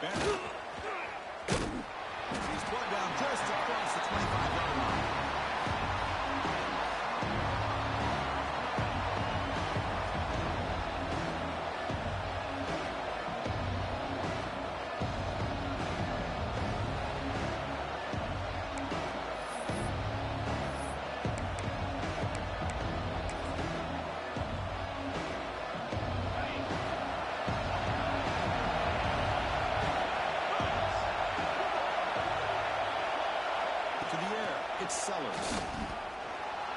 Bennett. He's brought down just across the 25-yard line. It's Sellers.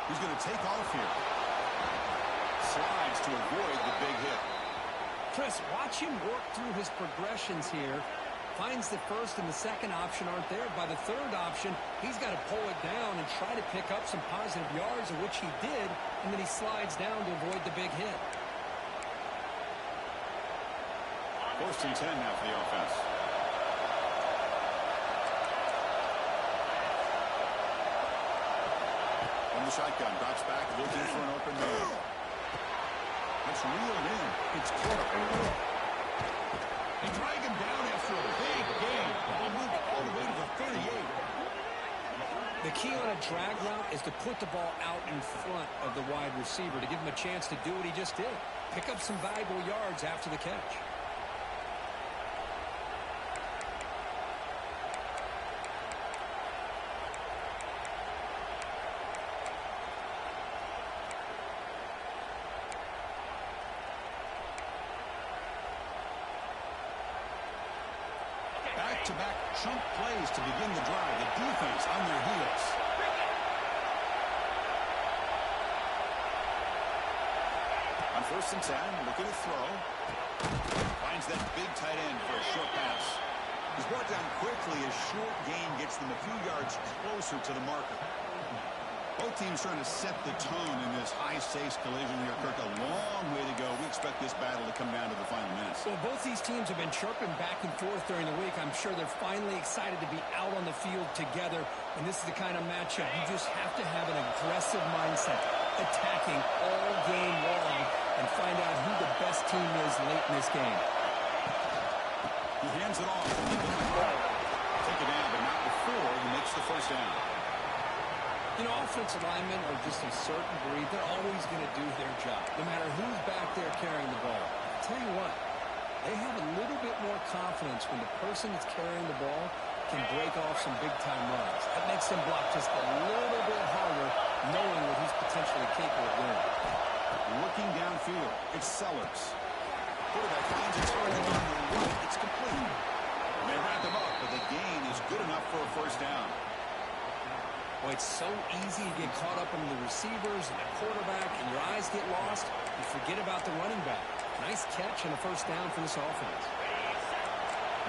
He's going to take off here. Slides to avoid the big hit. Chris, watch him work through his progressions here. Finds the first and the second option aren't there. By the third option, he's got to pull it down and try to pick up some positive yards, of which he did, and then he slides down to avoid the big hit. 1st and 10 now for the offense. The shotgun drops back, looking for an open man. It's reeled in. It's caught. They drag him down after a big gain. They moved all the way to the 38. The key on a drag route is to put the ball out in front of the wide receiver to give him a chance to do what he just did. Pick up some valuable yards after the catch. Back-to-back chunk plays to begin the drive. The defense on their heels. On 1st and 10, looking to throw. Finds that big tight end for a short pass. He's brought down quickly. A short gain gets them a few yards closer to the marker. Both teams trying to set the tone in this high-stakes collision here, Kirk. A long way to go. We expect this battle to come down to the final minutes. Well, both these teams have been chirping back and forth during the week. I'm sure they're finally excited to be out on the field together. And this is the kind of matchup you just have to have an aggressive mindset, attacking all game long, and find out who the best team is late in this game. He hands it off. Take it down, but not before he makes the first down. You know, offensive linemen are just a certain breed. They're always going to do their job, no matter who's back there carrying the ball. I'll tell you what, they have a little bit more confidence when the person that's carrying the ball can break off some big-time runs. That makes them block just a little bit harder, knowing what he's potentially capable of doing. Looking downfield, it's Sellers. Quarterback finds it target on the right. It's complete. They wrap him up, but the gain is good enough for a first down. Boy, it's so easy to get caught up in the receivers and the quarterback, and your eyes get lost. You forget about the running back. Nice catch and a first down for this offense.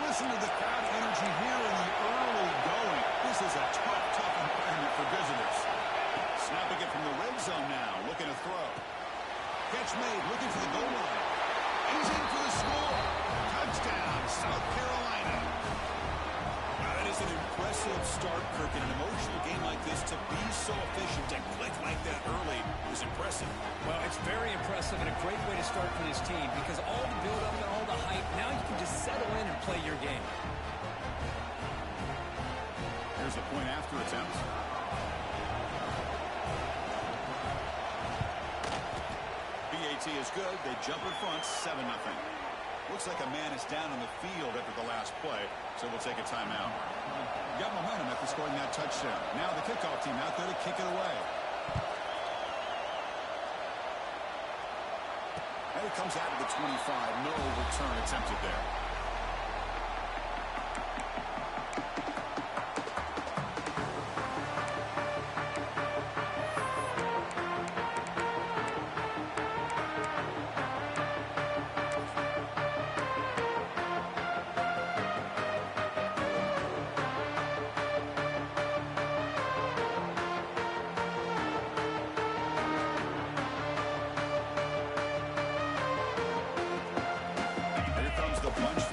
Listen to the crowd energy here in the early going. This is a tough environment for visitors. Snapping it from the red zone now, looking to throw. Catch made, looking for the goal line. He's in for the score. Touchdown, South Carolina. That is an impressive start, Kirk. In an emotional game like this, to be so efficient, to click like that early was impressive. Well, it's very impressive and a great way to start for this team because all the build-up and all the hype, now you can just settle in and play your game. Here's the point after attempt. BAT is good. They jump in front, 7-0. Looks like a man is down on the field after the last play, so we'll take a timeout. Got momentum after scoring that touchdown. Now the kickoff team out there to kick it away. And it comes out of the 25. No return attempted there. Bunch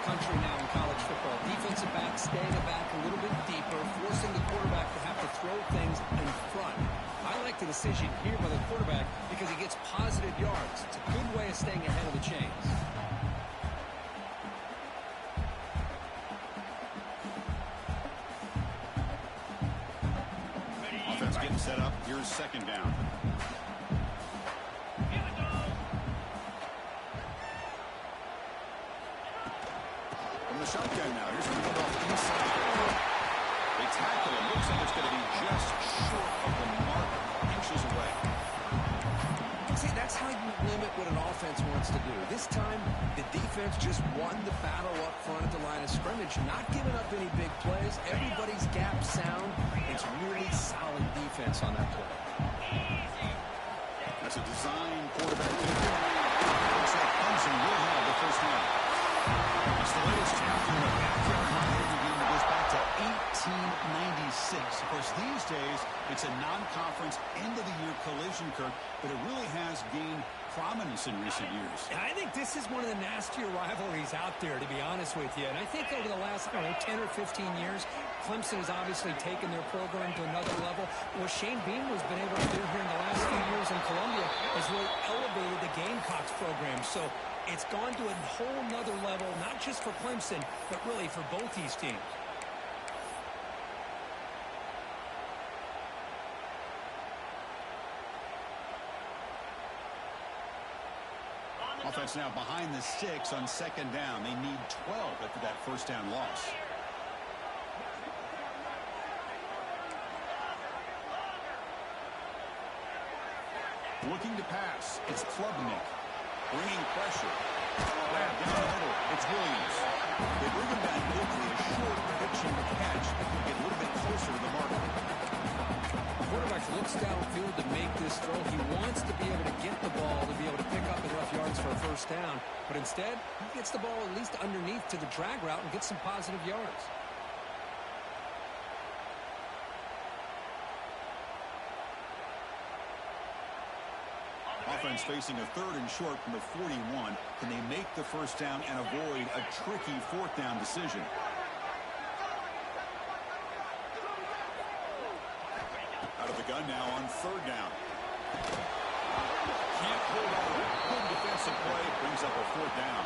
country now in college football. Defensive back staying back a little bit deeper, forcing the quarterback to have to throw things in front. I like the decision here by the quarterback because he gets positive yards. It's a good way of staying ahead of the chains. Offense getting set up. Here's second down. From the shotgun now. Here's the handoff inside. They tackle him. Looks like it's going to be just short of the mark, inches away. See, that's how you limit what an offense wants to do. This time, the defense just won the battle up front at the line of scrimmage, not giving up any big plays. Everybody's gap sound. It's really solid defense on that play. That's a design quarterback. Looks like Clemson will have the first down. It's the latest chapter in a backyard rivalry game that goes back to 1896. Of course, these days, it's a non-conference end-of-the-year collision, Kirk, but it really has gained prominence in recent years. And I think this is one of the nastier rivalries out there, to be honest with you. And I think over the last, 10 or 15 years, Clemson has obviously taken their program to another level. What Shane Beam has been able to do here in the last few years in Columbia has really elevated the Gamecocks program. So it's gone to a whole nother level, not just for Clemson, but really for both these teams. Offense now behind the 6 on second down. They need 12 after that first down loss. Looking to pass. It's Klubnik. Bringing pressure. Down the middle. It's Williams. They bring him down quickly. A short pitch and catch. Get a little bit closer to the marker. The quarterback looks downfield to make this throw. He wants to be able to get the ball to be able to pick up enough yards for a first down. But instead, he gets the ball at least underneath to the drag route and gets some positive yards. Offense facing a third and short from the 41. Can they make the first down and avoid a tricky fourth down decision? Out of the gun now on third down. Can't hold on. Good defensive play. Brings up a fourth down.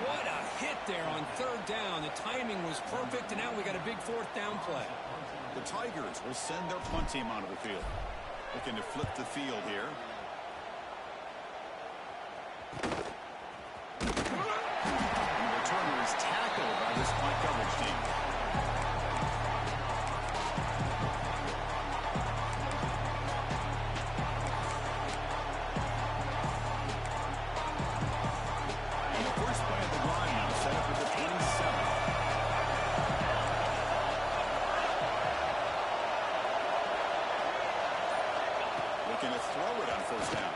What a hit there on third down. The timing was perfect, and now we got a big fourth down play. The Tigers will send their punt team onto the field. Looking to flip the field here. And the returner is tackled by this punt coverage team. And the first play of the drive now set up at the 27. Looking to throw it on first down.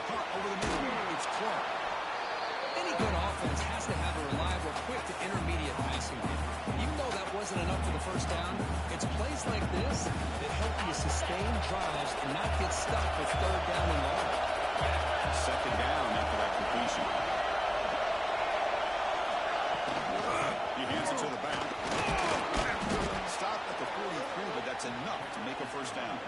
Caught over the middle. It's Clark. Any good offense has to have a reliable, quick to intermediate passing game. Even though that wasn't enough for the first down, it's plays like this that help you sustain drives and not get stuck with third down and long. Second down after that completion. He hands it to the back. Stop at the 43, but that's enough to make a first down.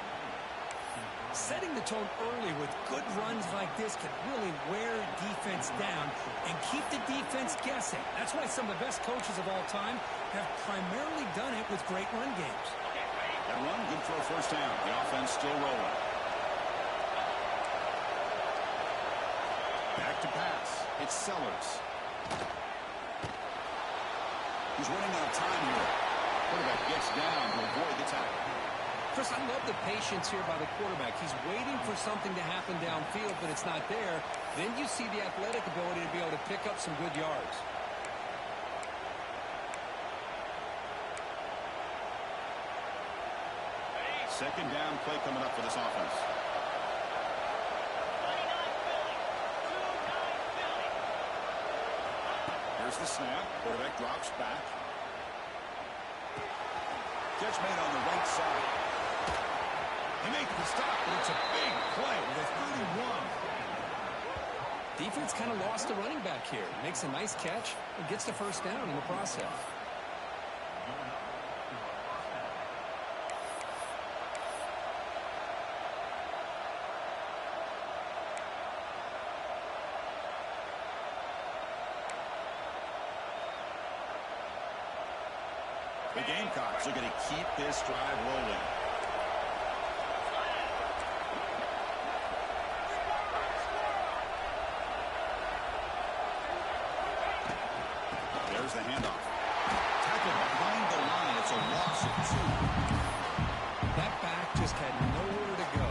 Setting the tone early with good runs like this can really wear defense down and keep the defense guessing. That's why some of the best coaches of all time have primarily done it with great run games. That run, good for a first down. The offense still rolling. Back to pass. It's Sellers. He's running out of time here. Quarterback gets down to avoid the tackle. Chris, I love the patience here by the quarterback. He's waiting for something to happen downfield, but it's not there. Then you see the athletic ability to be able to pick up some good yards. Second down play coming up for this offense. Here's the snap. Quarterback drops back. Catch made on the right side. He makes the stop, but it's a big play with a 31. Defense kind of lost the running back here. Makes a nice catch and gets the first down in the process. The Gamecocks are going to keep this drive rolling. There's the handoff. Tackled behind the line. It's a loss of 2. That back just had nowhere to go.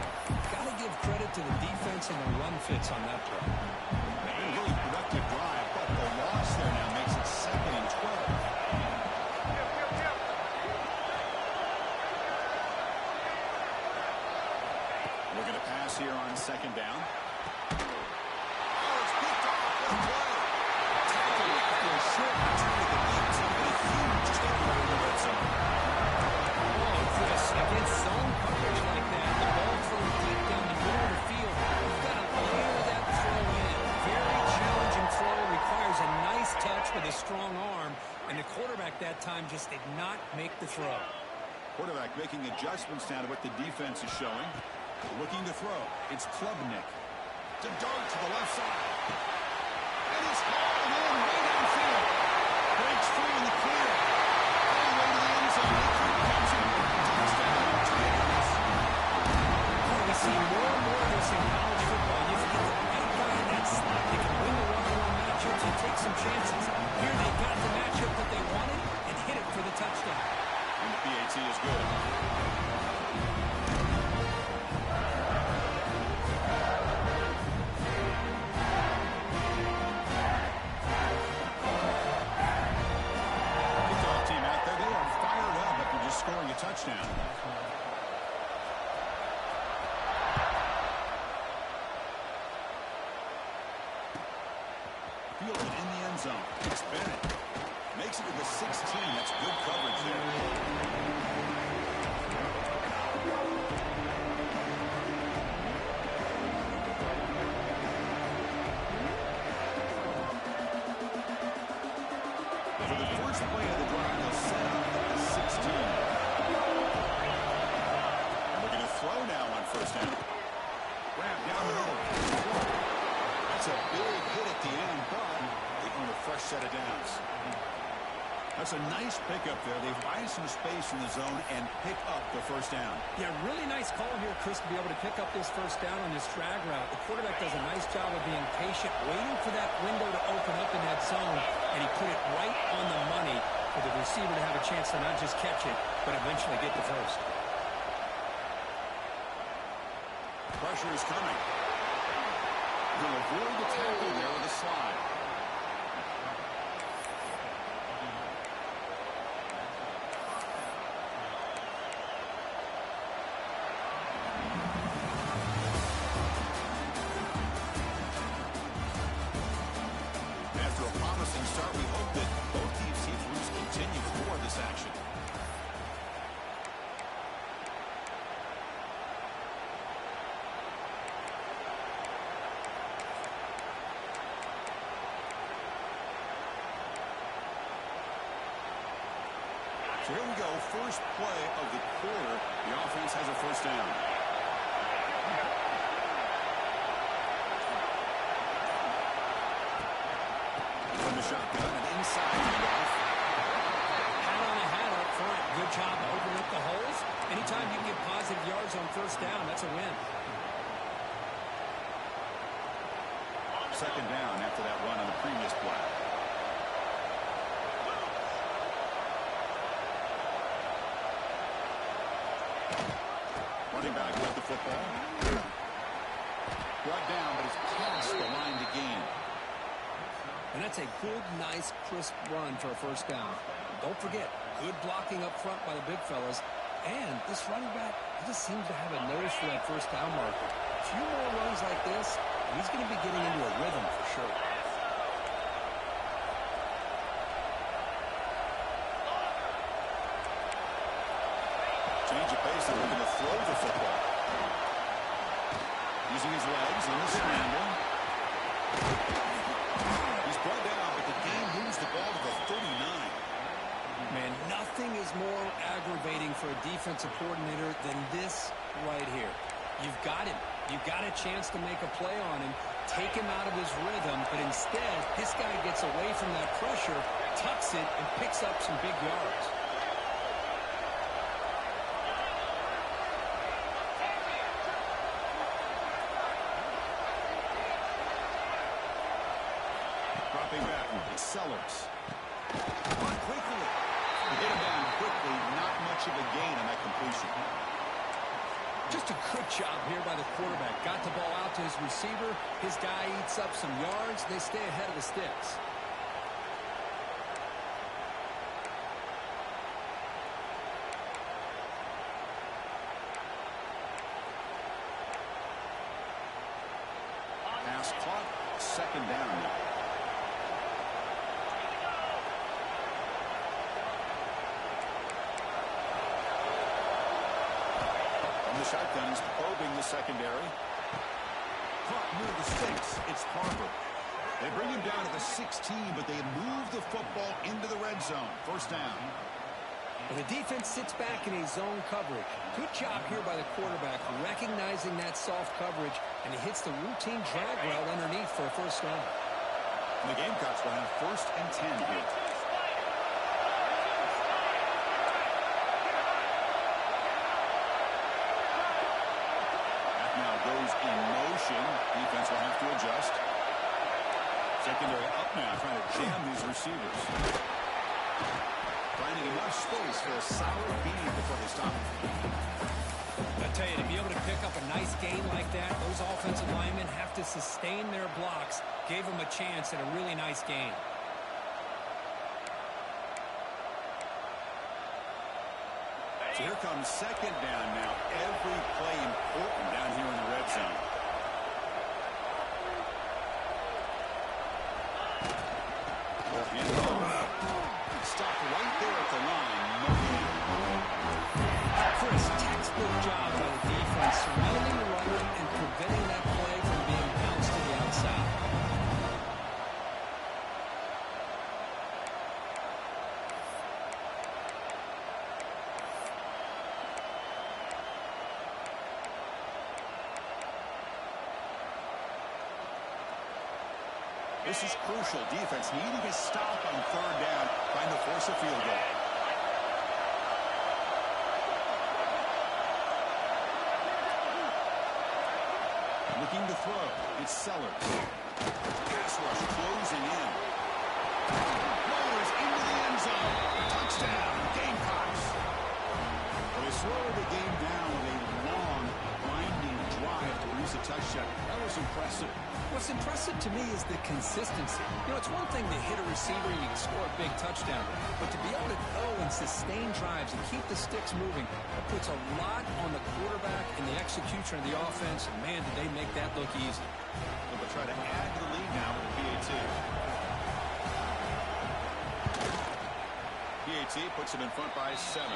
Got to give credit to the defense and the run fits on that play. A really productive drive, but the loss there now makes it 2nd and 12. We're going to pass here on 2nd down. Oh, it's picked off. What a play. Tackled after a short return to the Blitz. And a huge takeaway in the red zone. Oh, Chris, against zone coverage like that, the ball thrown deep down the middle of the field, you've got to layer that throw in. Very challenging throw, requires a nice touch with a strong arm, and the quarterback that time just did not make the throw. Quarterback making adjustments now to what the defense is showing. Looking to throw. It's Klubnik. To dart to the left side. And he's hauled in way downfield. Breaks free in the clear. All the way to the end zone. Clemson. Touchdown. Tigers. We see more and more of this in college football. You can get the right guy in that slot. They can win the one-on-one matchups and take some chances. Here they got the matchup that they wanted and hit it for the touchdown. And the PAT is good. Scoring a touchdown. Fielded in the end zone. It's Bennett. Makes it to the 16. That's good coverage there. For the first play of the drive, they'll set up at the 16. Throw now on 1st down. Grab down the middle. That's a big hit at the end, but they earn a fresh set of downs. That's a nice pickup there. They find some space in the zone and pick up the 1st down. Yeah, really nice call here, Chris, to be able to pick up this 1st down on this drag route. The quarterback does a nice job of being patient, waiting for that window to open up in that zone, and he put it right on the money for the receiver to have a chance to not just catch it, but eventually get the 1st. Pressure is coming. He'll avoid the tackle there with a slide. After a promising start, we hope that both these teams will continue with more of this action. So here we go, first play of the quarter. The offense has a 1st down. From the shotgun and inside handoff. Hat on a hat up front. Good job opening up the holes. Anytime you can get positive yards on 1st down, that's a win. 2nd down after that run on the previous play. Running back with the football. Brought down, but it's past the line to gain. And that's a good, nice, crisp run for a 1st down. Don't forget, good blocking up front by the big fellas. And this running back, he just seems to have a nose for that 1st down marker. A few more runs like this, and he's going to be getting into a rhythm for sure. Change of pace, they're looking to throw the football. Using his legs in the scramble. He's brought down, but the game moves the ball to the 39. Man, nothing is more aggravating for a defensive coordinator than this right here. You've got him. You've got a chance to make a play on him, take him out of his rhythm, but instead, this guy gets away from that pressure, tucks it, and picks up some big yards. Dropping back, it's Sellers. Run quickly. Get him down quickly, not much of a gain on that completion. Just a good job here by the quarterback. Got the ball out to his receiver. His guy eats up some yards. They stay ahead of the sticks. Pass caught, second down now. The shotgun is probing the secondary. Caught near the sticks. It's Harper. They bring him down to the 16, but they move the football into the red zone. First down. And the defense sits back in a zone coverage. Good job here by the quarterback, recognizing that soft coverage, and he hits the routine drag route underneath for a first down. And the Gamecocks will have first and 10 here. Goes in motion. Defense will have to adjust. Secondary up now, trying to jam these receivers. Finding enough space for a solid beat before they stop him. I tell you, to be able to pick up a nice gain like that, those offensive linemen have to sustain their blocks. Gave them a chance at a really nice gain. So here comes second down now. Every play important down here in the red zone. Stopped right there at the line. Chris, textbook job by the defense, surrounding the runner and preventing that play from being bounced to the outside. This is crucial. Defense needing a stop on third down, trying to force a field goal. Looking to throw. It's Sellers. Pass rush closing in. Lowers into the end zone. Touchdown, Gamecocks. Well, they slow the game down with a long, winding drive to produce a touchdown. That was impressive. What's impressive to me is the consistency. You know, it's one thing to hit a receiver and you can score a big touchdown, but to be able to go and sustain drives and keep the sticks moving, that puts a lot on the quarterback and the execution of the offense, and man, did they make that look easy. Well, they'll try to add to the lead now with the PAT. PAT puts them in front by 7.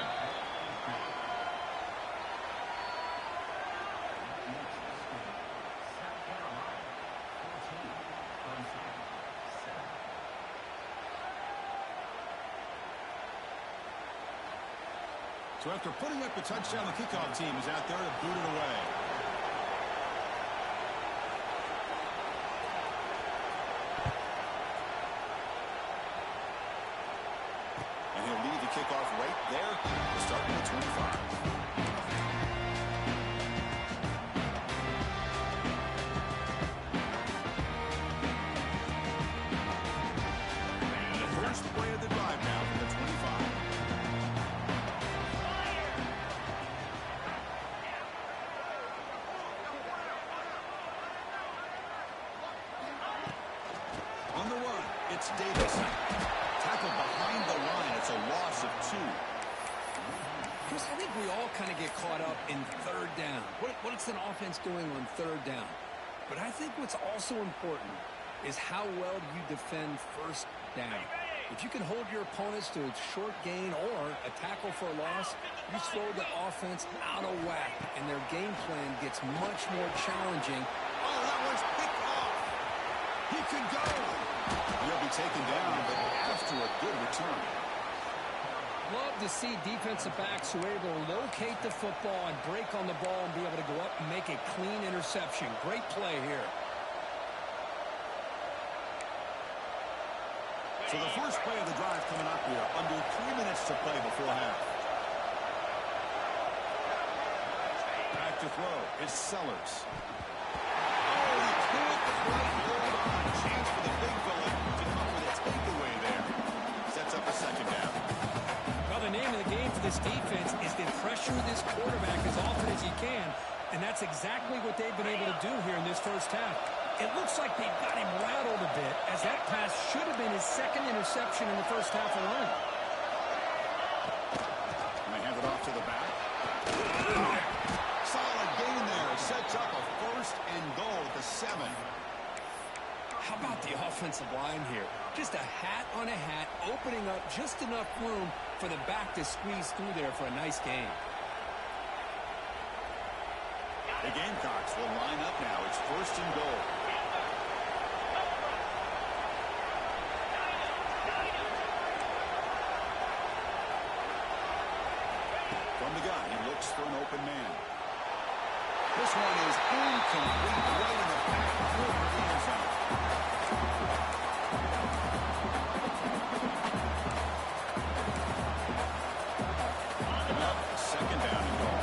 So after putting up the touchdown, the kickoff team is out there to boot it away. And he'll lead the kickoff right there to start with the 25. And the first play of the drive now for the 25. On the run, it's Davis. Tackled behind the line. It's a loss of 2. Chris, I think we all kind of get caught up in third down. What's an offense doing on third down? But I think what's also important is how well you defend first down. If you can hold your opponents to a short gain or a tackle for a loss, you throw the offense out of whack, and their game plan gets much more challenging. Oh, that one's picked off. He can go. He'll be taken down, but after a good return. Love to see defensive backs who are able to locate the football and break on the ball and be able to go up and make a clean interception. Great play here. So the first play of the drive coming up here. Under 3 minutes to play before half. Back to throw. It's Sellers. Oh, he can't quite hold on. Chance for the big fella to come with a takeaway there. Sets up a second down. Well, the name of the game for this defense is to pressure this quarterback as often as you can, and that's exactly what they've been able to do here in this first half. It looks like they've got him rattled a bit, as that pass should have been his second interception in the first half alone. And they hand it off to the back. Solid gain there. Sets up a first and goal at the 7. How about the offensive line here? Just a hat on a hat, opening up just enough room for the back to squeeze through there for a nice gain. The Gamecocks will line up now. It's first and goal. From the gun, he looks for an open man. This one is incomplete, right in the back corner of the end zone. Second down and goal.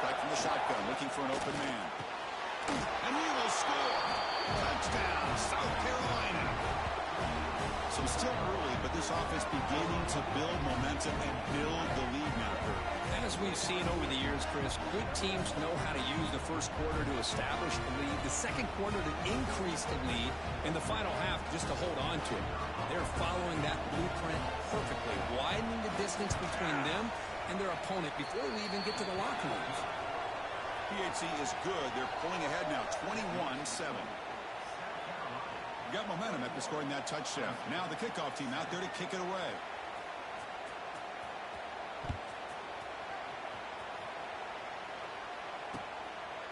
Back from the shotgun, looking for an open man. And he will score. Touchdown, South Carolina. So still early, but this offense beginning to build momentum and build the lead now, Kurt. As we've seen over the years, Chris, good teams know how to use the first quarter to establish the lead, the second quarter to increase the lead, and the final half just to hold on to it. They're following that blueprint perfectly, widening the distance between them and their opponent before we even get to the locker rooms. PHC is good. They're pulling ahead now, 21-7. Got momentum after scoring that touchdown. Now the kickoff team out there to kick it away.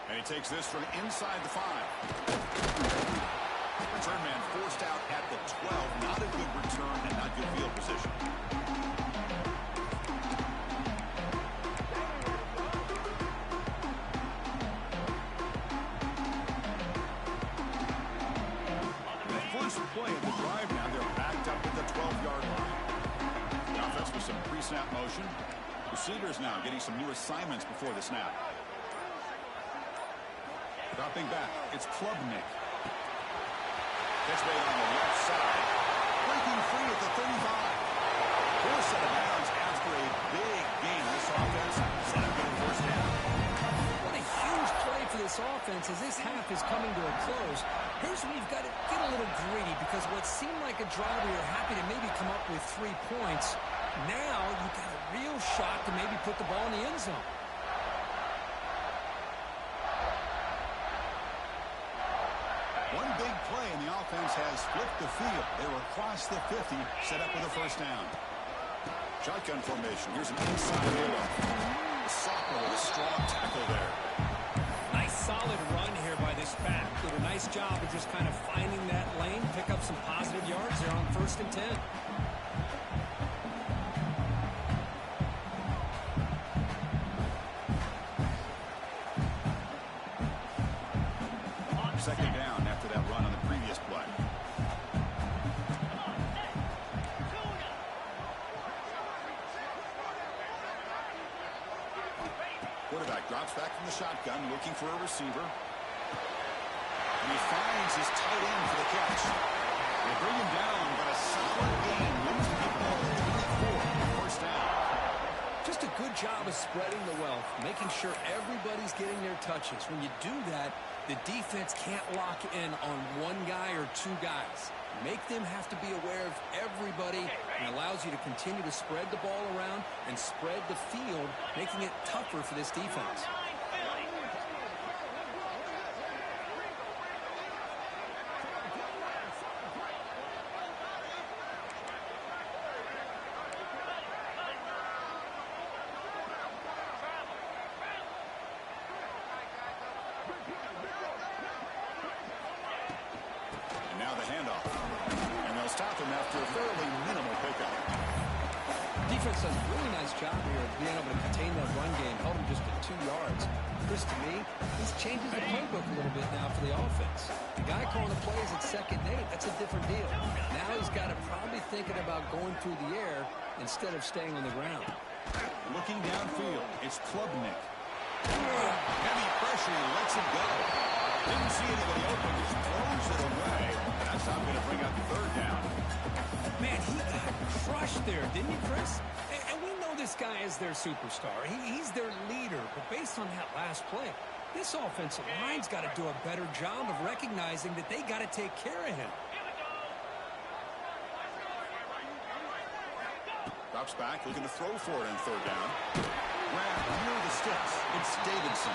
And he takes this from inside the 5. Return man forced out at the 12. Not a good return and not good field position. Play of the drive now. They're backed up at the 12-yard line. The offense with some pre-snap motion. Receivers now getting some new assignments before the snap. Dropping back. It's Klubnik. Catch made on the left side. Breaking free at the 35. Four set of bounds after a big game. This offense set up getting first down. What a huge play for this offense as this half is coming to a close. Here's where you've got to get a little greedy, because what seemed like a drive where you're happy to maybe come up with 3 points, now you've got a real shot to maybe put the ball in the end zone. One big play and the offense has flipped the field. They were across the 50, set up with a first down. Shotgun formation. Here's an inside handoff. Soccer with a strong tackle there. Nice solid run here by this back. Did a nice job of just kind of finding that lane, pick up some positive yards there on 1st and 10. Second down after that run on the previous play. Quarterback drops back from the shotgun, looking for a receiver. And he finds his tight end for the catch. They bring him down, but a solid gain. Losing the ball at the 24. First down. Just a good job of spreading the wealth, making sure everybody's getting their touches. When you do that, The defense can't lock in on one guy or two guys. Make them have to be aware of everybody, and allows you to continue to spread the ball around and spread the field, making it tougher for this defense. Now the handoff. And they'll stop him after a fairly minimal pickup. Defense does a really nice job here of being able to contain that run game, held him just at 2 yards. This, to me, this changes the playbook a little bit now for the offense. The guy calling the plays at 2nd and 8, that's a different deal. Now he's got to probably thinking about going through the air instead of staying on the ground. Looking downfield, it's Klubnik. Heavy pressure, he lets it go. Didn't see anybody open, just throws it away. That's how I'm going to bring up 3rd down. Man, he got crushed there, didn't he, Chris? And we know this guy is their superstar. He's their leader. But based on that last play, this offensive line's got to do a better job of recognizing that they got to take care of him. Drops back, looking to throw for it on 3rd down. Grab near the sticks. It's Davidson.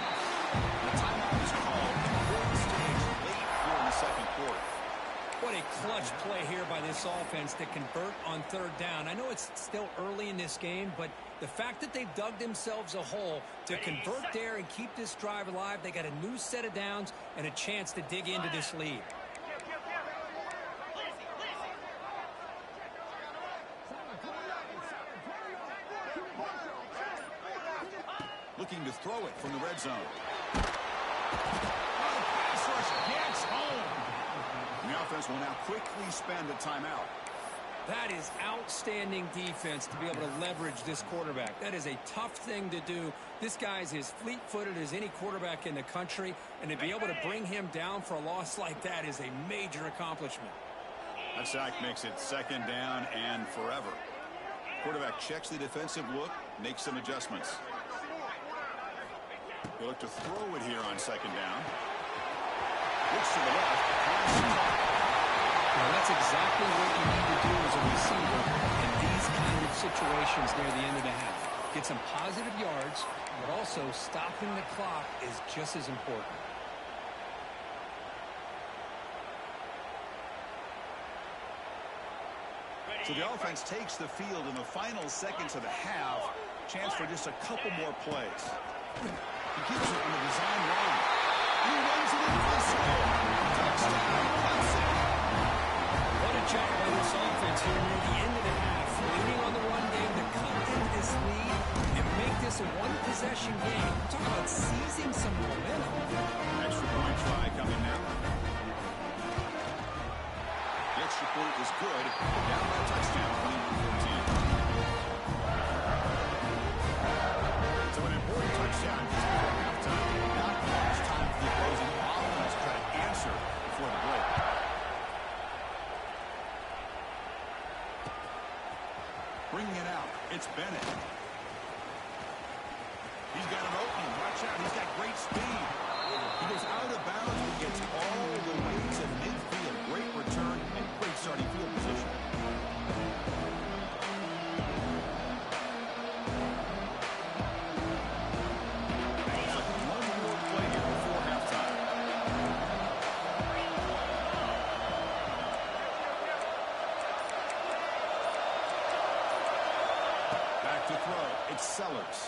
The timeout is called. Important stage late here in the 2nd quarter. What a clutch play here by this offense to convert on 3rd down. I know it's still early in this game, but the fact that they've dug themselves a hole to convert there and keep this drive alive, they got a new set of downs and a chance to dig into this lead. Looking to throw it from the red zone. Pass rush gets home. And the offense will now quickly spend a timeout. That is outstanding defense to be able to leverage this quarterback. That is a tough thing to do. This guy's as fleet-footed as any quarterback in the country, and to be able to bring him down for a loss like that is a major accomplishment. That sack makes it 2nd down and forever. Quarterback checks the defensive look, makes some adjustments. He'll look to throw it here on 2nd down. Looks to the left. Now that's exactly what you need to do as a receiver in these kind of situations near the end of the half. Get some positive yards, but also stopping the clock is just as important. So the offense takes the field in the final seconds of the half. Chance for just a couple more plays. He keeps it on the design line. He runs it into the zone. Touchdown, Clemson. What a job by this offense here near the end of the half. Leaning on the run game to cut into this lead and make this a one-possession game. Talk about seizing some momentum. Extra point try coming now. The extra point is good. Down by a touchdown, 21-14. So an important touchdown just before halftime. Not much time for the opposing offense to try to answer before the break. Bringing it out, it's Bennett. He's got an opening. Watch out, he's got great speed. He goes out of bounds and gets all the way to midfield. Great return and great starting field position. Sellers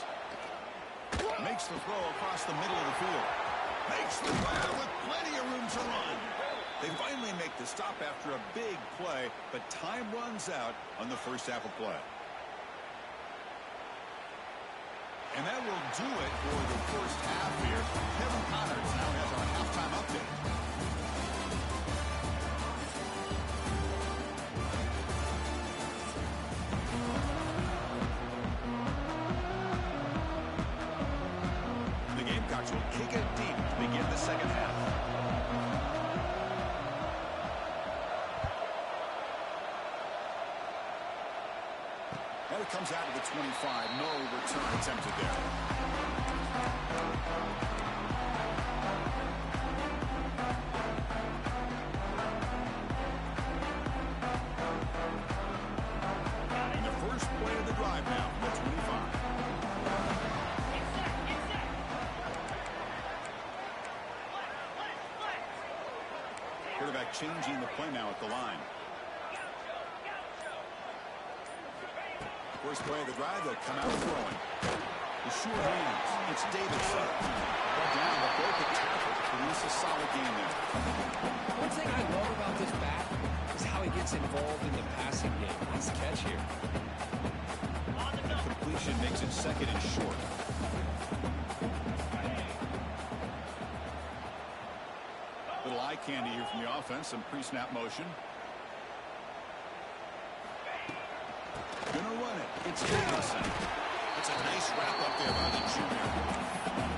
makes the throw across the middle of the field. Makes the grab with plenty of room to run. They finally make the stop after a big play, but time runs out on the first half of play. And that will do it for the first half here. Kevin Connors now has our halftime update. Will kick it deep to begin the second half. And it comes out of the 25. No return attempted there. Quarterback changing the play now at the line. First play of the drive, they'll come out throwing. The short hands. It's Davidson. Ball down, but broke the tackle to produce a solid game there. One thing I love about this back is how he gets involved in the passing game. Nice catch here. Completion makes it second and short. Little eye candy here from the offense. Some pre-snap motion. Gonna run it. It's Davidson. It's a nice wrap up there by the junior.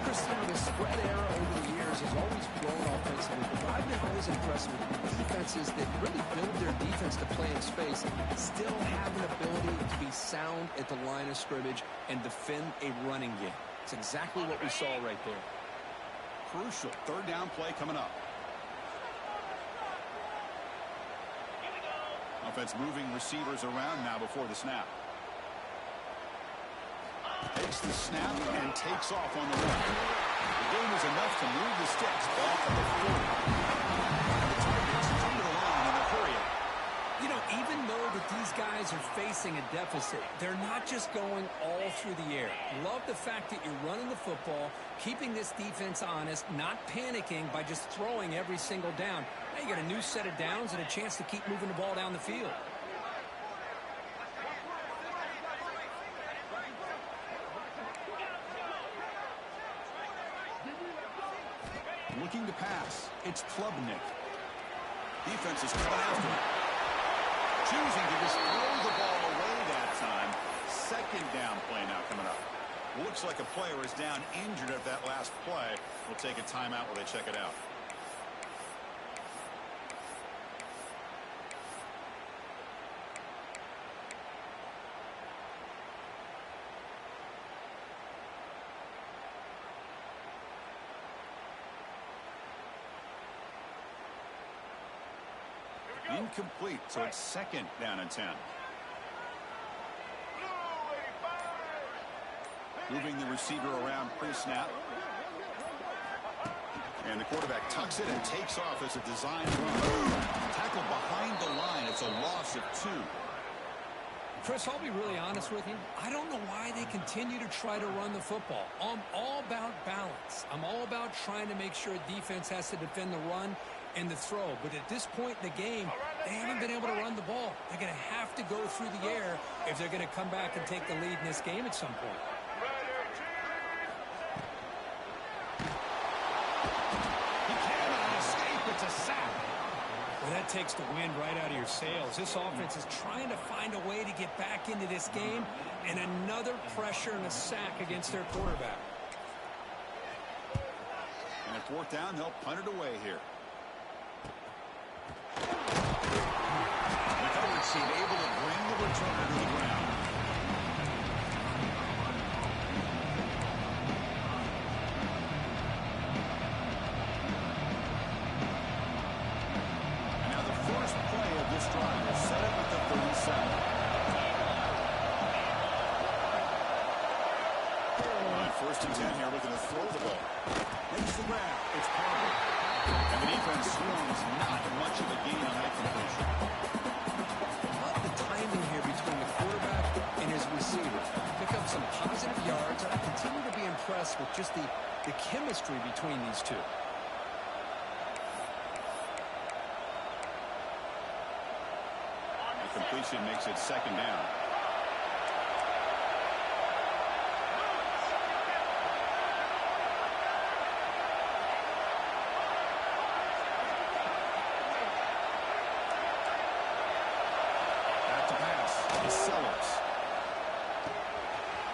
Chris, the spread era over the years has always grown offensively, but I've been always impressed with defenses that really build their defense to play in space, still have an ability to be sound at the line of scrimmage and defend a running game. It's exactly what we saw right there. Crucial third down play coming up. Offense moving receivers around now before the snap. Takes the snap and takes off on the run. The game is enough to move the sticks back at the 40. And the targets come to the line in a hurry. You know, even though that these guys are facing a deficit, they're not just going all through the air. Love the fact that you're running the football, keeping this defense honest, not panicking by just throwing every single down. Now you got a new set of downs and a chance to keep moving the ball down the field. Looking to pass. It's Klubnik. Defense is coming after him. Choosing to just throw the ball away that time. Second down play now coming up. Looks like a player is down injured at that last play. We'll take a timeout while they check it out. Incomplete, so it's second down and 10. Moving the receiver around pre-snap. And the quarterback tucks it and takes off as a design run. Tackle behind the line. It's a loss of 2. Chris, I'll be really honest with you. I don't know why they continue to try to run the football. I'm all about balance. I'm all about trying to make sure defense has to defend the run and the throw. But at this point in the game, they haven't been able to run the ball. They're going to have to go through the air if they're going to come back and take the lead in this game at some point. He cannot escape. It's a sack. Well, that takes the wind right out of your sails. This offense is trying to find a way to get back into this game, and another pressure and a sack against their quarterback. And at fourth down, they'll punt it away here. McCutcheon able to bring the returner to the ground. And now the first play of this drive is set up at the 37. On first and 10 here, looking to throw the ball. Makes the grab. It's Palmer. And the defense swings not much of a gain on that completion. Love the timing here between the quarterback and his receiver. Pick up some positive yards, and I continue to be impressed with just the chemistry between these two. The completion makes it second down.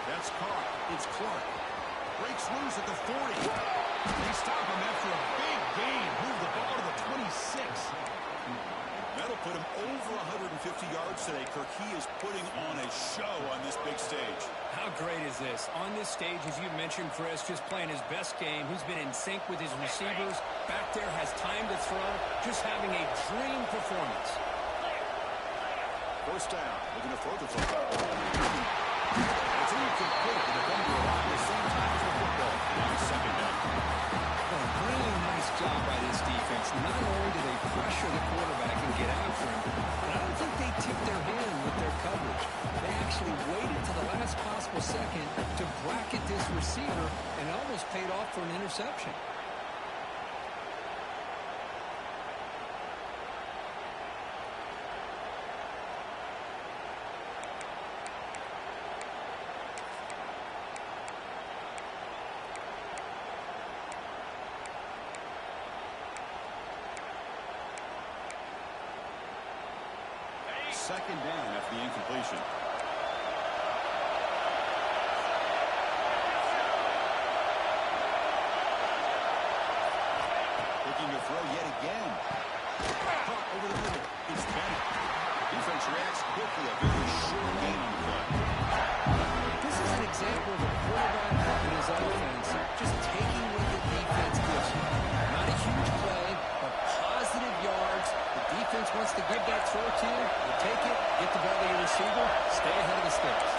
That's caught. It's Clark. Breaks loose at the 40. They stop him after a big gain. Move the ball to the 26. That'll put him over 150 yards today. Kirk, he is putting on a show on this big stage. How great is this? On this stage, as you mentioned, Chris, just playing his best game. He's been in sync with his receivers. Back there, has time to throw. Just having a dream performance. First down. Looking to throw the football. It's incomplete. The defender around the same time as the football. On second down. A really nice job by this defense. Not only do they pressure second to bracket this receiver, and almost paid off for an interception. Second down after the incompletion. Looking to throw yet again. Caught over the middle. It's Bennett. Defense reacts quickly. A very short gain on the play. This is an example of a quarterback and his offense just taking what the defense gives him. Not a huge play, but positive yards. The defense wants to give that throw to you. You take it, get the ball to your receiver, stay ahead of the sticks.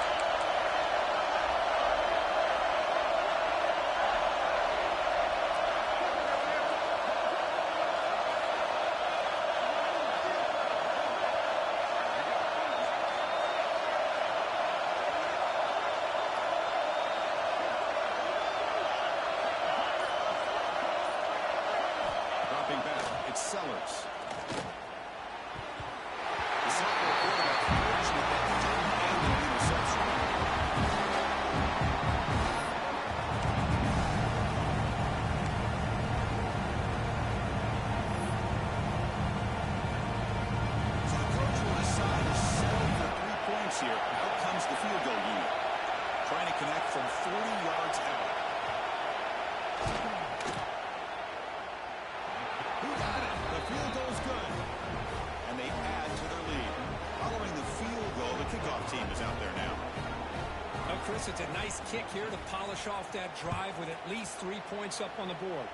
Dropping back, it's Sellers. The sophomore quarterback fortunate that he didn't end an interception. So the coach will decide to settle for 3 points here. Out comes the field goal unit. Trying to connect from 40 yards out. Who got it? The field goal's good. And they add to their lead. Following the field goal, the kickoff team is out there now. Now, Chris, it's a nice kick here to polish off that drive with at least 3 points up on the board.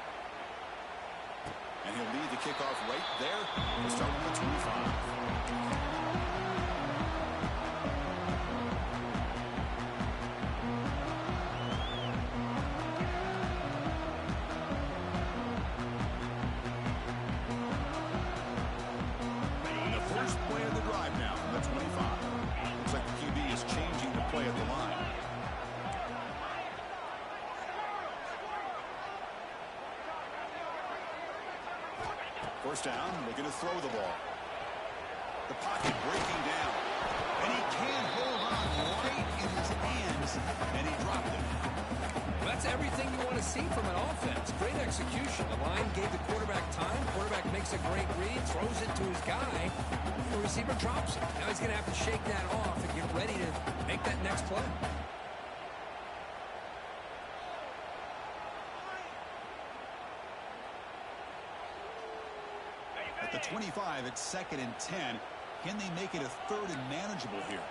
And he'll lead the kickoff right there to start on the 25. First down, looking to throw the ball. The pocket breaking down. And he can't hold on right in his hands. And he dropped it. Well, that's everything you want to see from an offense. Great execution. The line gave the quarterback time. Quarterback makes a great read, throws it to his guy. The receiver drops it. Now he's going to have to shake that off and get ready to make that next play. At the 25, it's 2nd and 10. Can they make it a 3rd and manageable here?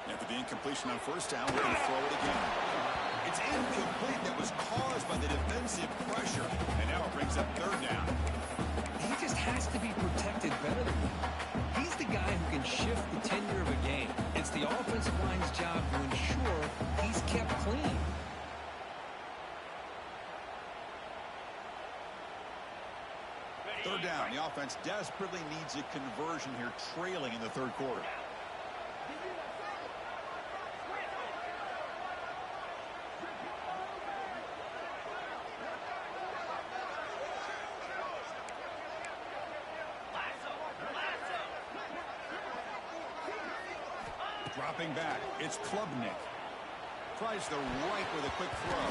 After the incompletion on first down, we're going to throw it again. It's incomplete. That was caused by the defensive pressure. And now it brings up 3rd down. He just has to be protected better than that. He's the guy who can shift the tenure of a game. It's the offensive line's job to ensure he's kept clean. Third down. The offense desperately needs a conversion here, trailing in the 3rd quarter. Dropping back, it's Klubnik. Tries the right with a quick throw.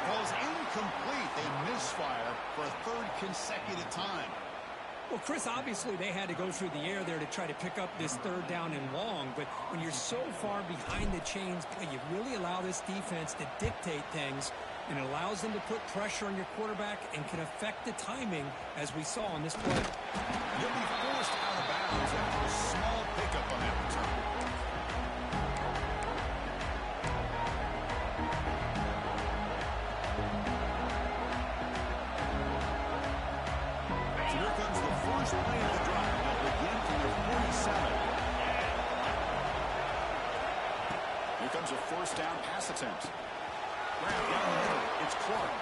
Falls incomplete. They misfire for a 3rd consecutive time. Well, Chris, obviously they had to go through the air there to try to pick up this 3rd down and long. But when you're so far behind the chains, you really allow this defense to dictate things. And it allows them to put pressure on your quarterback and can affect the timing, as we saw on this play. You'll be forced out of bounds after a small pickup on that return. First play of the drive. They'll begin from the 47. Here comes a 1st down pass attempt. Grab down the middle. It's Clark.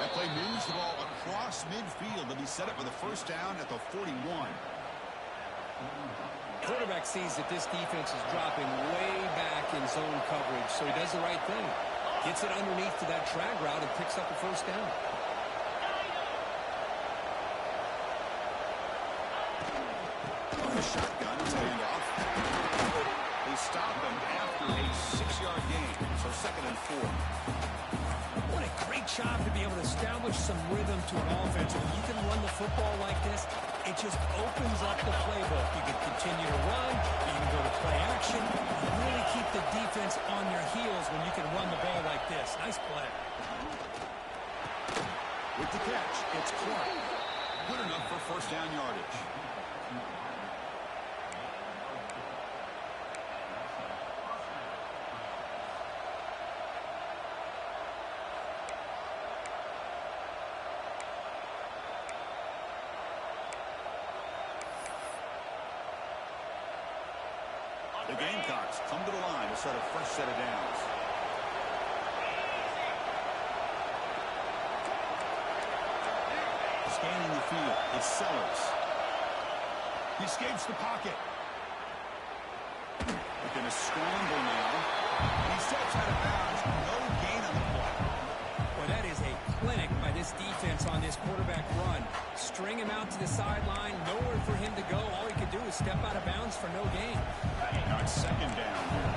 That play moves the ball across midfield to be set up with a first down at the 41. Quarterback sees that this defense is dropping way back in zone coverage, so he does the right thing. Gets it underneath to that drag route and picks up a first down. On the shotgun, handoff. They stop him after a 6-yard gain, so 2nd and 4. What a great job to be able to establish some rhythm to an offense. When you can run the football like this, it just opens up the playbook. You can continue to run, you can go to play action, and really keep the defense on your heels when you can run the ball like this. Nice play. With the catch, it's Clark. Good enough for first down yardage. The Gamecocks come to the line to start a fresh set of downs. Scanning the field, it's Sellers. He escapes the pocket. They're going to scramble now. He steps out of bounds. No gain on the play. Well, that is a clinic by this defense on this quarterback run. String him out to the sideline, nowhere for him to go. All he could do is step out of bounds for no gain. Now it's 2nd down here.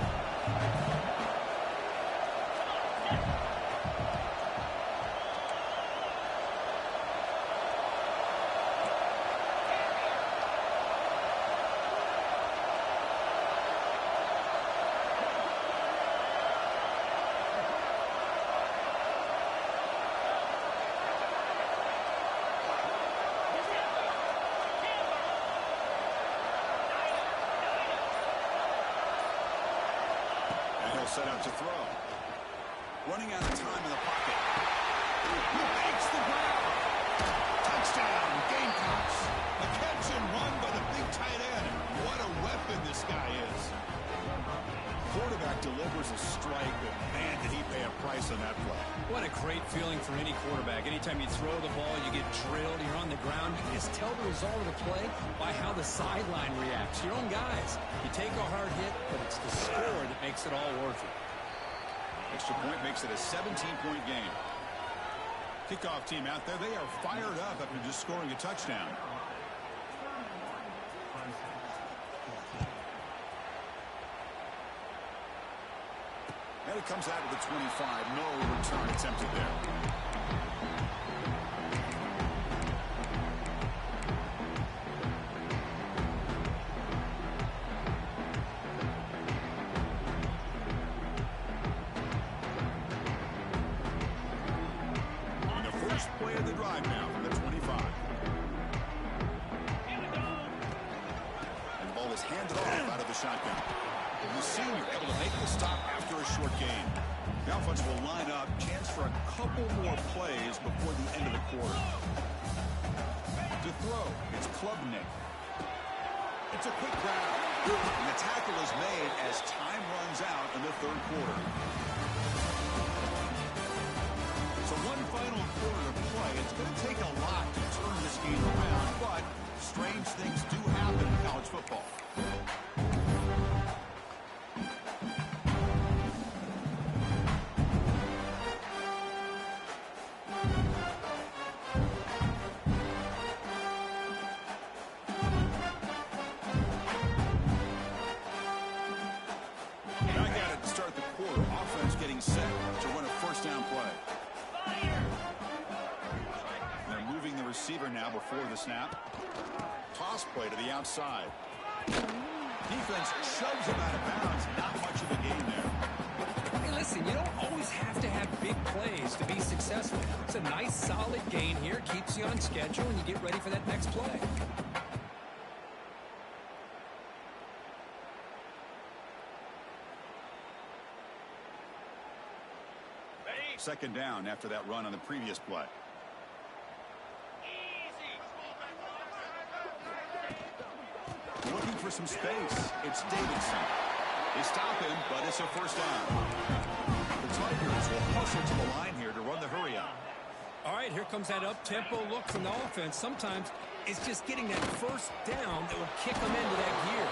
Set out to throw. Running out of time in the pocket. He makes the grab. Touchdown, Gamecocks. A catch and run by the big tight end. What a weapon this guy is. Quarterback delivers a strike, but man, did he pay a price on that play. What a great feeling for any quarterback. Anytime you throw the ball, you get drilled, you're on the ground. You can just tell the result of the play by how the sideline reacts. Your own guys. You take a hard hit, but it's the score that makes it all worth it. Extra point makes it a 17-point game. Kickoff team out there, they are fired up after just scoring a touchdown. And it comes out of the 25. No return attempted there. Play of the drive now from the 25. And the ball is handed off out of the shotgun. And the senior able to make the stop after a short gain. The offense will line up. Chance for a couple more plays before the end of the quarter. To throw, it's Klubnik. It's a quick grab. And the tackle is made as time runs out in the 3rd quarter. So one final quarter to play. It's going to take a lot to turn this game around, but strange things do happen in college football. Back at it to start the quarter. Offense getting set to run a first down play. They're moving the receiver now before the snap. Toss play to the outside. Defense shoves him out of bounds. Not much of a gain there. Hey, listen, you don't always have to have big plays to be successful. It's a nice, solid gain here. Keeps you on schedule, and you get ready for that next play. Second down after that run on the previous play. Looking for some space. It's Davidson. They stop him, but it's a first down. The Tigers will hustle to the line here to run the hurry up. All right. Here comes that up-tempo look from the offense. Sometimes it's just getting that first down that will kick them into that gear.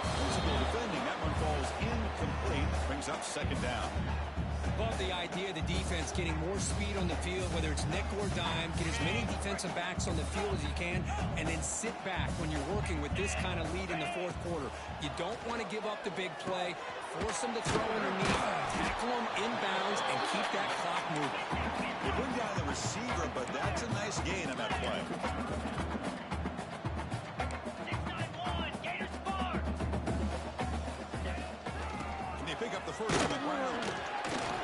Physical defending. That one falls incomplete. Brings up second down. Love the idea of the defense getting more speed on the field, whether it's nickel or dime. Get as many defensive backs on the field as you can, and then sit back when you're working with this kind of lead in the fourth quarter. You don't want to give up the big play. Force them to throw underneath, tackle them inbounds, and keep that clock moving. They bring down the receiver, but that's a nice gain on that play. 691, Gators score! And they pick up the first on the ground.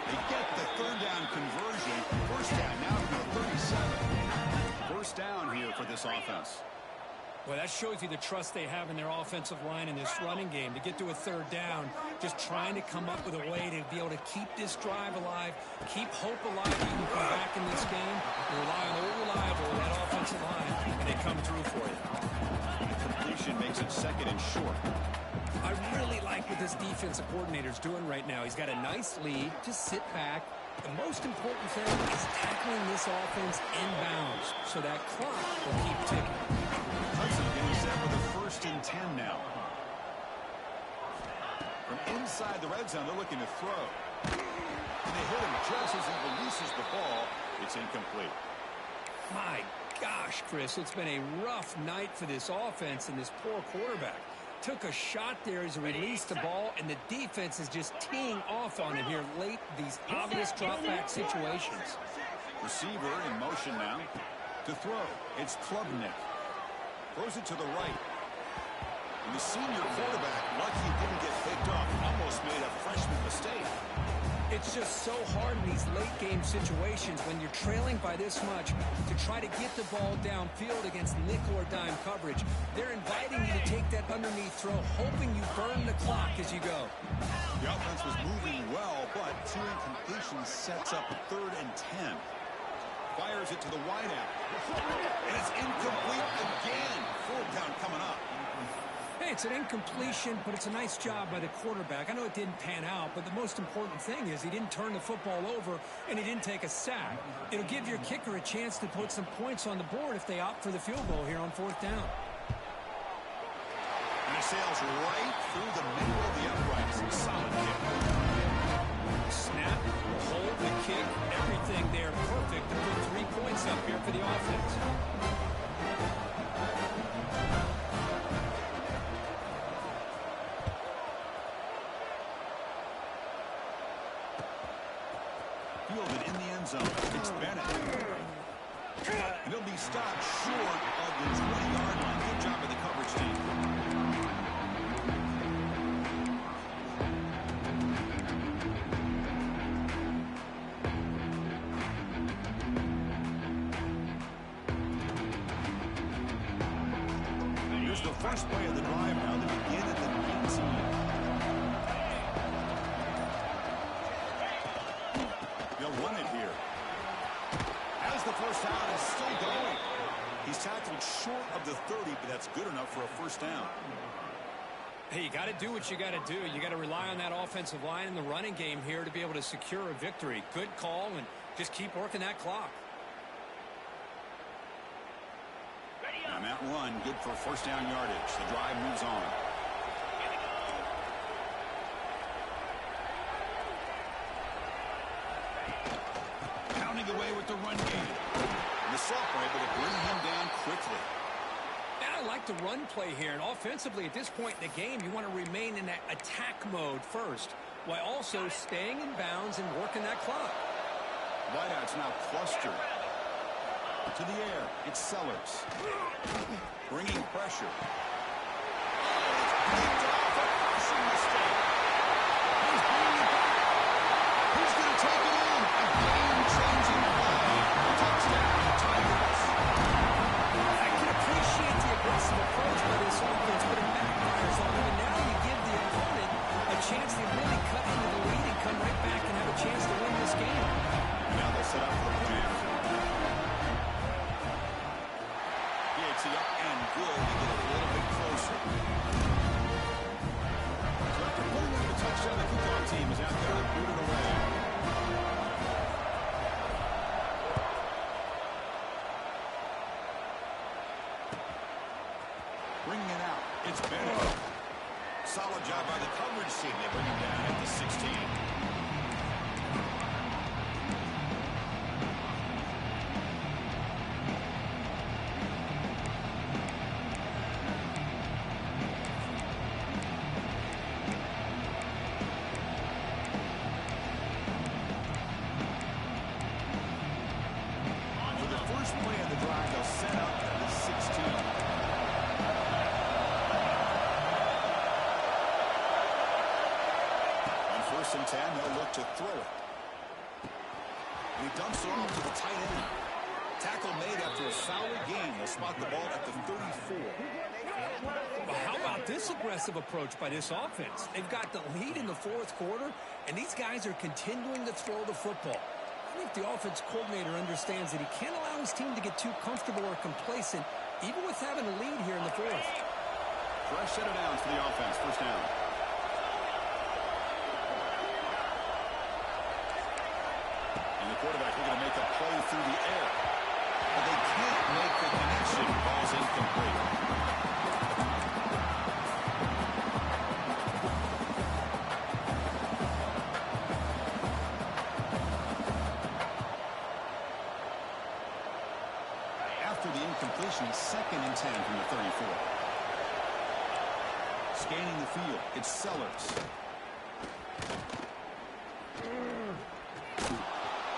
They get the third down conversion. First down now from the 37. First down here for this offense. Well, that shows you the trust they have in their offensive line in this running game. To get to a third down, just trying to come up with a way to be able to keep this drive alive, keep hope alive. You can come back in this game, rely on the reliable that offensive line, and they come through for you. Completion makes it second and short. I really like what this defensive coordinator is doing right now. He's got a nice lead. Just sit back. The most important thing is tackling this offense inbounds so that clock will keep ticking. Clemson getting set with a first and 10 now. From inside the red zone, they're looking to throw. And they hit him just as he releases the ball. It's incomplete. My gosh, Chris, it's been a rough night for this offense and this poor quarterback. Took a shot there as he released the ball, and the defense is just teeing off on him here late, these obvious drop-back situations. Receiver in motion now. To throw, it's Klubnik. Throws it to the right. And the senior quarterback, lucky he didn't get picked off, almost made a freshman mistake. It's just so hard in these late-game situations when you're trailing by this much to try to get the ball downfield against nickel or dime coverage. They're inviting you to take that underneath throw, hoping you burn the clock as you go. The offense was moving well, but two incompletions sets up a 3rd and 10. Fires it to the wideout. And it's incomplete again. 4th down coming up. Hey, it's an incompletion, but it's a nice job by the quarterback. I know it didn't pan out, but the most important thing is he didn't turn the football over and he didn't take a sack. It'll give your kicker a chance to put some points on the board if they opt for the field goal here on 4th down. And it sails right through the middle of the uprights. Solid kick. Snap, hold, the kick, everything there perfect to put 3 points up here for the offense. Fielded in the end zone. It's Bennett. And he'll be stopped short of the 20-yard line. Good job by the coverage team. Here's the first play of the drive now to begin at the 19. They'll run it here. As the first down is still going. He's tackled short of the 30, but that's good enough for a first down. Hey, you got to do what you got to do. You got to rely on that offensive line in the running game here to be able to secure a victory. Good call, and just keep working that clock. On that run, good for first down yardage. The drive moves on. Pounding away with the run game. And the sophomore able to bring him down quickly. And I like the run play here. And offensively, at this point in the game, you want to remain in that attack mode first, while also staying in bounds and working that clock. Wideout's now clustered. To the air, it's Sellers. Bringing pressure. Picked off a passing mistake. He's bringing it back. Who's going to take it in? A game-changing play. Touchdown, Tigers. I can appreciate the aggressive approach by this offense, but it backfires on them. And now you give the opponent a chance to really cut into the lead and come right back and have a chance to win this game. Now they'll set up for the plan. Up and good to get a little bit closer. and 10, they'll look to throw it. And he dumps it off to the tight end. Tackle made after a solid gain. They'll spot the ball at the 34. Well, how about this aggressive approach by this offense? They've got the lead in the fourth quarter, and these guys are continuing to throw the football. I think the offense coordinator understands that he can't allow his team to get too comfortable or complacent, even with having a lead here in the fourth. Fresh set of downs for the offense. First down. And the quarterback looking to make a play through the air. But they can't make the connection. Ball's incomplete. After the incompletion, 2nd and 10 from the 34. Scanning the field, it's Sellers.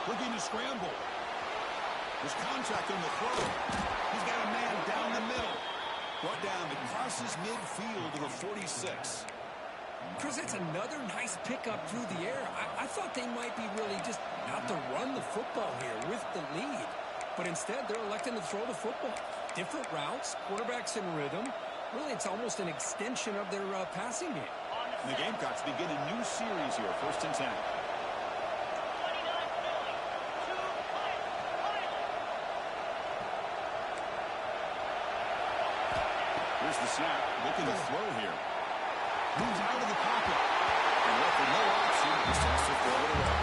Looking to scramble. There's contact on the throw. He's got a man down the middle. Brought down to crosses midfield to the 46. Chris, that's another nice pickup through the air. I thought they might be really just out to run the football here with the lead. But instead, they're electing to throw the football. Different routes, quarterbacks in rhythm. Really, it's almost an extension of their passing game. And the Gamecocks begin a new series here, 1st and 10. Here's the snap, looking to throw here. Moves out of the pocket. And left with no option, just has to throw it away.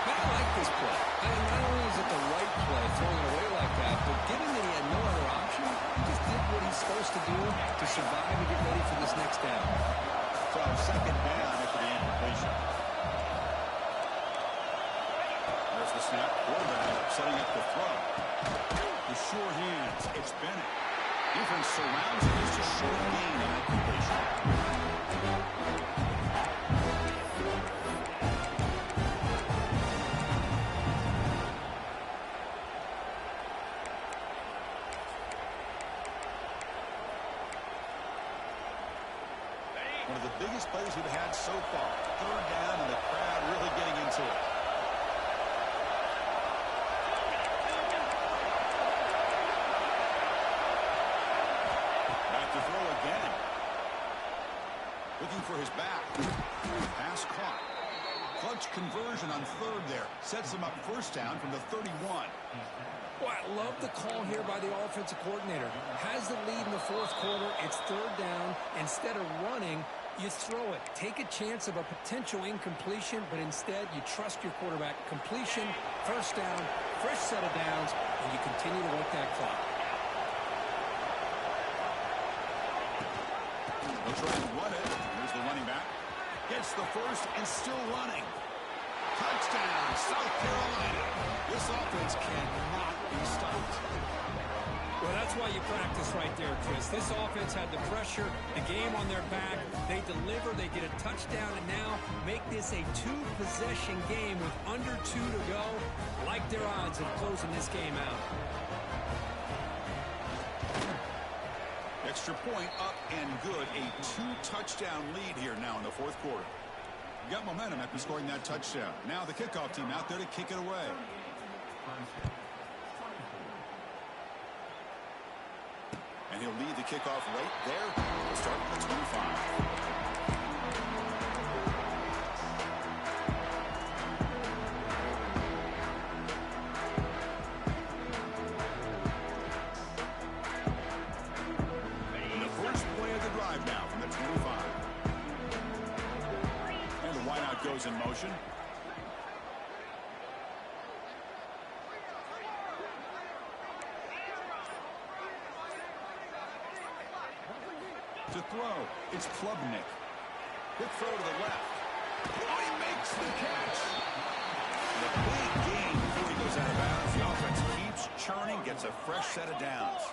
Man, I like this play. I mean, not only is it the right play, throwing it away like that, but given that he had no other option, he just did what he's supposed to do to survive and get ready for this next down. So 2nd down after the incompletion. There's the snap, quarterback setting up the throw. The sure hands, it's Bennett. Defense surrounds him. It's a short gain on that completion. One of the biggest plays we've had so far. 3rd down and the crowd really getting into it. Back to throw again. Looking for his back. Pass caught. Clutch conversion on 3rd there. Sets him up 1st down from the 31. Boy, I love the call here by the offensive coordinator. Has the lead in the fourth quarter. It's 3rd down. Instead of running, you throw it. Take a chance of a potential incompletion, but instead you trust your quarterback. Completion, 1st down, fresh set of downs, and you continue to work that clock. They'll try and run it. Here's the running back. Gets the first and still running. Touchdown, South Carolina. This offense cannot be stopped. Well, that's why you practice right there, Chris. This offense had the pressure, the game on their back. They deliver, they get a touchdown, and now make this a 2-possession game with under 2 to go. Like their odds of closing this game out. Extra point up and good. A 2-touchdown lead here now in the fourth quarter. Got momentum after scoring that touchdown. Now the kickoff team out there to kick it away. And he'll lead the kickoff right there. We'll start at the 25. Goes in motion. To throw, it's Klubnik. Quick throw to the left. Oh, he makes the catch. And a big gain before he goes out of bounds. The offense keeps churning, gets a fresh set of downs.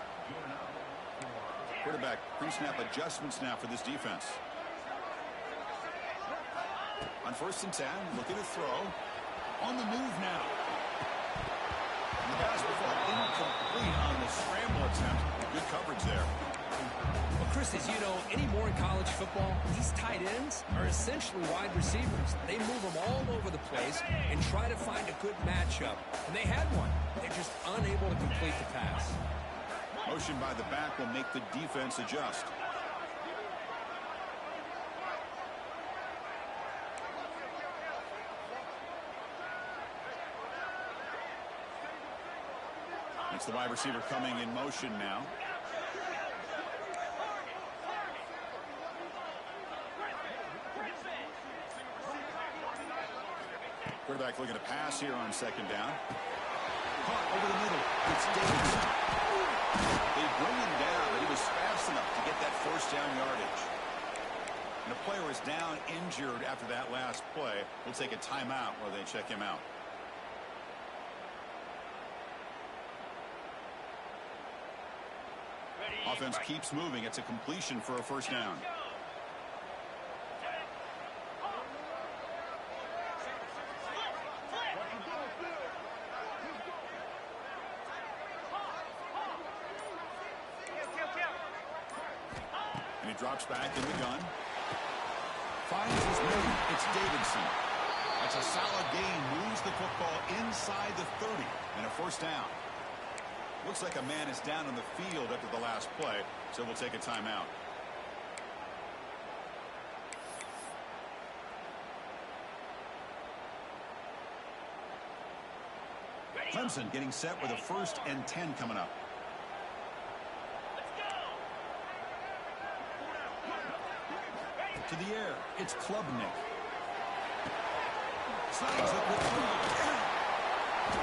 Quarterback pre-snap adjustments now for this defense. On 1st and 10, looking to throw. On the move now. And the pass ball incomplete on the scramble attempt. Good coverage there. Well, Chris, Chris, as you know, anymore in college football, these tight ends are essentially wide receivers. They move them all over the place and try to find a good matchup. And they had one. They're just unable to complete the pass. Motion by the back will make the defense adjust. It's the wide receiver coming in motion now. Quarterback looking to pass here on second down. Caught over the middle. It's Davidson. They bring him down, but he was fast enough to get that first down yardage. And the player is down injured after that last play. We'll take a timeout while they check him out. Offense keeps moving. It's a completion for a first down. And he drops back in the gun. Finds his man. It's Davidson. That's a solid gain. Moves the football inside the 30. And a first down. Looks like a man is down on the field after the last play, so we'll take a timeout. Clemson getting set with a 1st and 10 coming up. To the air, it's Klubnik. Slides it with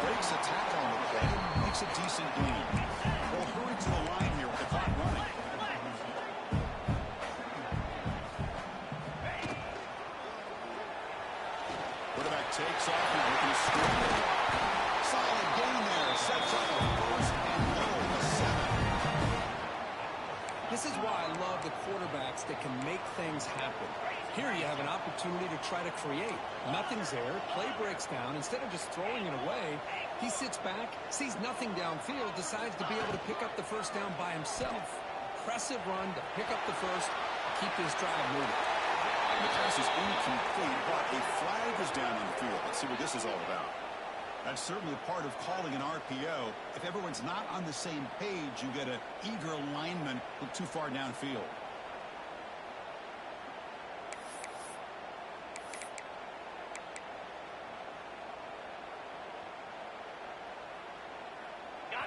breaks a tackle on the play, makes a decent gain. We'll hurry to the line here with the clock running. Quarterback takes off and looking to score. Solid gain there. Sets up a 1st and goal, a 7. This is why I love the quarterbacks that can make things happen. Here you have an opportunity to try to create. Nothing's there. Play breaks down. Instead of just throwing it away, he sits back, sees nothing downfield, decides to be able to pick up the first down by himself. Impressive run to pick up the first, keep this drive moving. The pass is incomplete, but a flag is down on the field. Let's see what this is all about. That's certainly part of calling an RPO. If everyone's not on the same page, you get an eager lineman look too far downfield.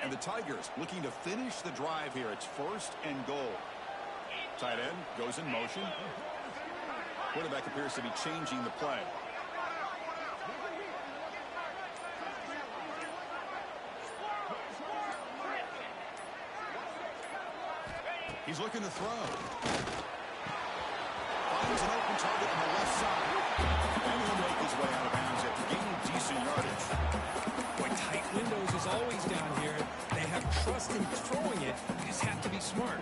And the Tigers looking to finish the drive here. It's 1st and goal. Tight end goes in motion. Quarterback appears to be changing the play. He's looking to throw. Finds an open target on the left side. And he'll make his way out of bounds after gaining decent yardage. Boy, tight windows is always down here. They have trust in throwing it. You just have to be smart.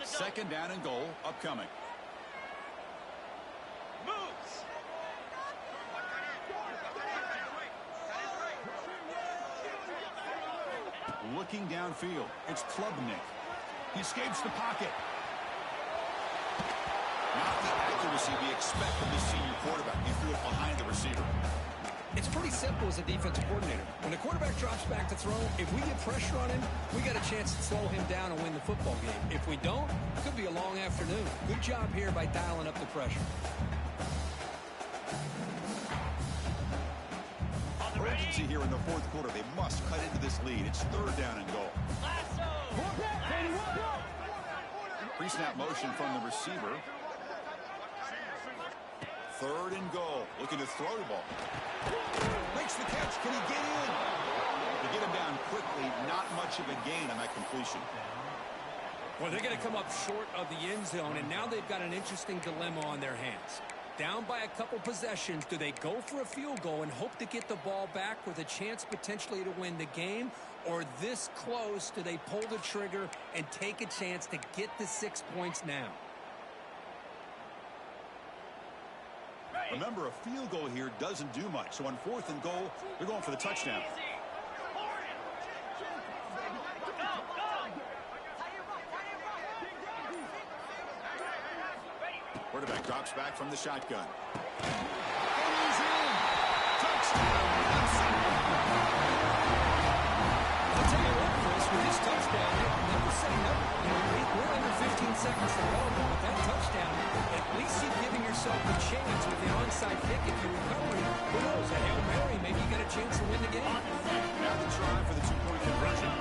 Second down and goal upcoming. Moves. Looking downfield, it's Klubnik. He escapes the pocket. Not the accuracy we expect from the senior quarterback. He threw it behind the receiver. It's pretty simple as a defensive coordinator. When the quarterback drops back to throw, if we get pressure on him, we got a chance to slow him down and win the football game. If we don't, it could be a long afternoon. Good job here by dialing up the pressure. Urgency here in the 4th quarter. They must cut into this lead. It's 3rd down and goal. Pre-snap motion from the receiver. 3rd and goal. Looking to throw the ball. Makes the catch. Can he get in? To get him down quickly, not much of a gain on that completion. Well, they're going to come up short of the end zone, and now they've got an interesting dilemma on their hands. Down by a couple possessions, do they go for a field goal and hope to get the ball back with a chance potentially to win the game? Or this close, do they pull the trigger and take a chance to get the 6 points now? Remember, a field goal here doesn't do much. So on 4th and goal, they're going for the touchdown. Quarterback drops back from the shotgun. He's in. Touchdown, Clemson. I'll tell you what, Chris, with this touchdown, that was setting up. We're under 15 seconds to go, but with that touchdown, at least you're giving yourself a chance with the onside kick. If you recover it, who knows, a Hail Mary, maybe you get a chance to win the game. Now the try for the 2-point conversion.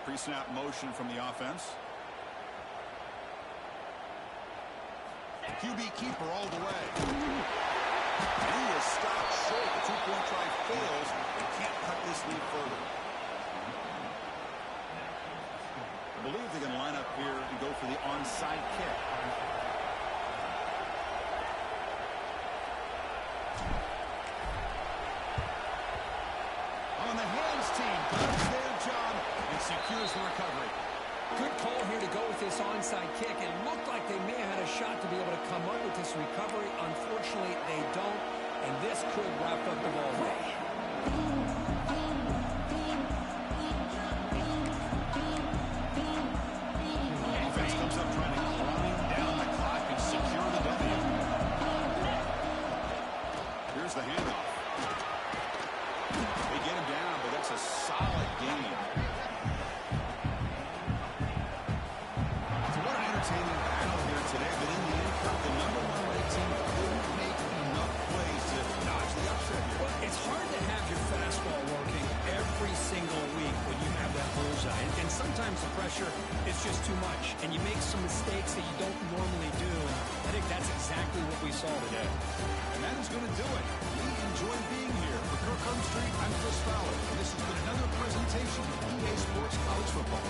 Pre-snap motion from the offense. QB keeper all the way. And he is stopped short. The 2-point try fails. They can't cut this lead further. I believe they're going to line up here and go for the onside kick. On the hands team does their job and secures the recovery. Good call here to go with this onside kick. It looked like they may have had a shot to be able to come up with this recovery. Unfortunately, they don't, and this could wrap up the ball game. Offense comes up trying to grind down the clock and secure the W. Here's the handoff. They get him down, but that's a solid game. So what an entertaining battle here today, but in the end, the #1 ranked team couldn't make enough plays to dodge the upset here. Well, it's hard to have your fastball working every single week when you have that bullseye. And sometimes the pressure is just too much, and you make some mistakes that you don't normally do. I think that's exactly what we saw today. And that is going to do it. We enjoyed being here. For Kirk Street, I'm Chris Fowler, and this has been another presentation of EA Sports College Football.